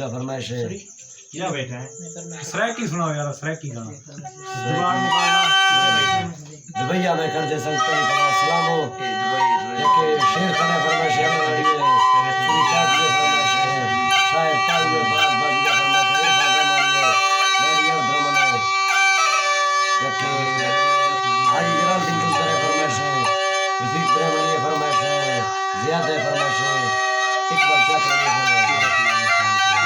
का फरमाइश है। क्या बैठा है सराकी सुनाओ यार, सराकी गाना जुबान निकालना दुबैया में कर दे संगतन का सलाम हो लेके शेर खाने फरमाइश है लड़ी है श्री काट में फरमाइश है शायर ताल में बात बाजी का फरमाइश है इरफा जमानी है लड़ियां द्रमन है लेके हाजी जलाल दिन की तरह फरमाइश है रफीक प्रेमनी फरमाइश है ज़ियादा फरमाइश है इकबाल चाकरी फरमाइश है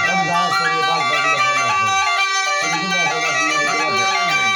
रमजान से ये बात बाजी का फरमाइश है श्री जुमा फरमाइश है